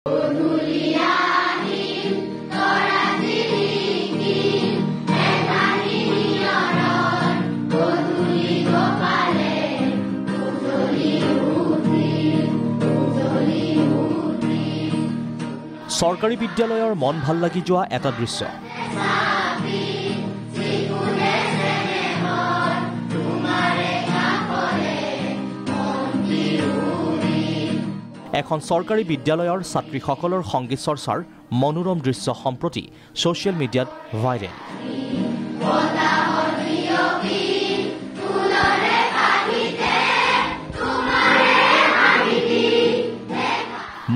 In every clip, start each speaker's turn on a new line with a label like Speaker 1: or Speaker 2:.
Speaker 1: চৰকাৰী বিদ্যালয়ৰ মন ভাল লাগি যোৱা এটা দৃশ্য। এখন চৰকাৰী বিদ্যালয়ৰ ছাত্ৰীসকলৰ সংগীত চৰ্চাৰ মনোৰম দৃশ্য সম্প্ৰতি ছ'চিয়েল মিডিয়াত ভাইৰেল।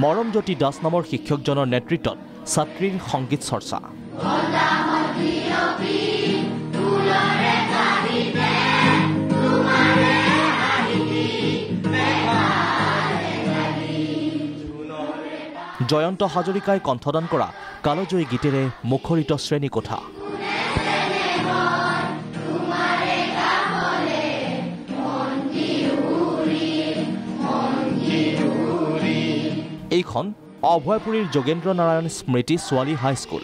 Speaker 1: মৰমজ্যোতি দাস নামৰ শিক্ষকজনৰ নেতৃত্বত ছাত্ৰীৰ সংগীত চৰ্চা। জয়ন্ত হাজৰিকাই কণ্ঠদান কৰা কালজয়ী গীতেৰে মুখৰিত শ্ৰেণীকোঠা। এইখন অভয়পুৰীৰ যোগেন্দ্ৰ নাৰায়ণ স্মৃতি ছোৱালী হাইস্কুল।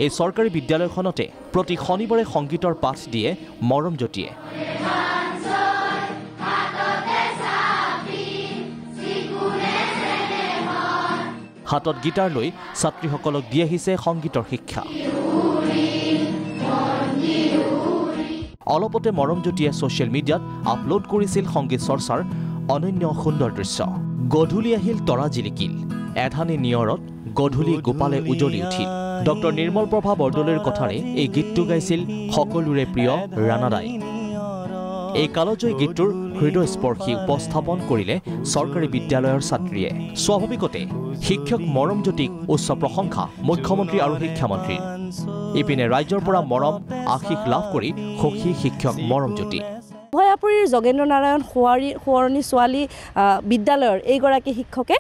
Speaker 1: এই চৰকাৰী বিদ্যালয়খনতে প্ৰতি শনিবাৰে সংগীতৰ পাঠ দিয়ে মৰমজ্যোতিয়ে। হাতত গীটাৰ লৈ ছাত্ৰীসকলক দি আহিছে সংগীতৰ শিক্ষা। অলপতে মৰমজ্যোতিয়ে ছ'চিয়েল মিডিয়াত আপলোড কৰিছিল সংগীত চৰ্চাৰ অনন্য সুন্দৰ দৃশ্য। গধূলি আহিল তৰা জিলিকিল, এধানি নিয়ৰত গধূলি গোপালে উজলি উঠিল। ডক্টৰ নিৰ্মল প্ৰভা বৰদলৈৰ কথাৰে এই গীতটো গাইছিল সকলোৰে প্ৰিয় ৰাণাদাই। এই কালজয়ী গীতটোৰ হৃদয়স্পৰ্শী উপস্থাপন কৰিলে চৰকাৰী বিদ্যালয়ৰ ছাত্ৰীয়ে। স্বাভাৱিকতে শিক্ষক মৰমজ্যোতিক উচ্চ প্ৰশংসা মুখ্যমন্ত্ৰী আৰু শিক্ষামন্ত্ৰীৰ। ইপিনে ৰাজ্যৰ পৰা মৰম আশীষ লাভ কৰি সুখী শিক্ষক মৰমজ্যোতি।
Speaker 2: অভয়াপুৰীৰ যোগেন্দ্ৰ নাৰায়ণ সোঁৱৰণী ছোৱালী বিদ্যালয়ৰ এইগৰাকী শিক্ষকে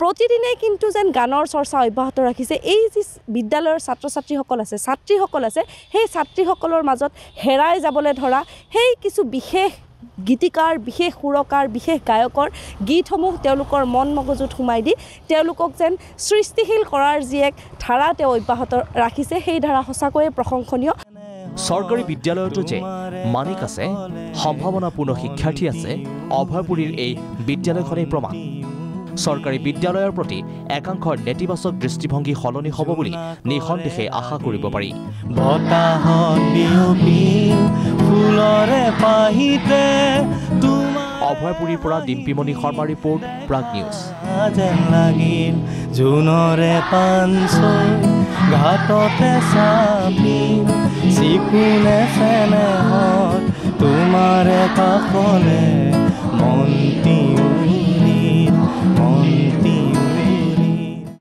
Speaker 2: প্ৰতিদিনে কিন্তু যেন গানৰ চৰ্চা অব্যাহত ৰাখিছে। এই যি বিদ্যালয়ৰ ছাত্ৰীসকল আছে সেই ছাত্ৰীসকলৰ মাজত হেৰাই যাবলৈ ধৰা সেই কিছু বিশেষ গীতিকাৰ, বিশেষ সুৰকাৰ, বিশেষ গায়কৰ গীতসমূহ তেওঁলোকৰ মন মগজুত সোমাই দি তেওঁলোকক যেন সৃষ্টিশীল কৰাৰ যি এক ধাৰা তেওঁ অব্যাহত ৰাখিছে, সেই ধাৰা সঁচাকৈয়ে প্ৰশংসনীয়।
Speaker 1: চৰকাৰী বিদ্যালয়তো যে মানিক আছে, সম্ভাৱনাপূৰ্ণ শিক্ষাৰ্থী আছে, অভয়পুৰীৰ এই বিদ্যালয়খনেই প্ৰমাণ। চৰকাৰী বিদ্যালয়ৰ প্ৰতি একাংশৰ নেতিবাচক দৃষ্টিভংগী সলনি হ'ব বুলি নিঃসন্দেহে আশা কৰিব পাৰি। অভয়পুৰীৰ পৰা ডিম্পিমণি শৰ্মা ৰিপৰ্ট, প্ৰাগ নিউজ।
Speaker 3: জোনৰে পাঞ্চৈ ঘাটতে চাপি চিকুনে চেনেহত তোমাৰে কাষলে মন্তি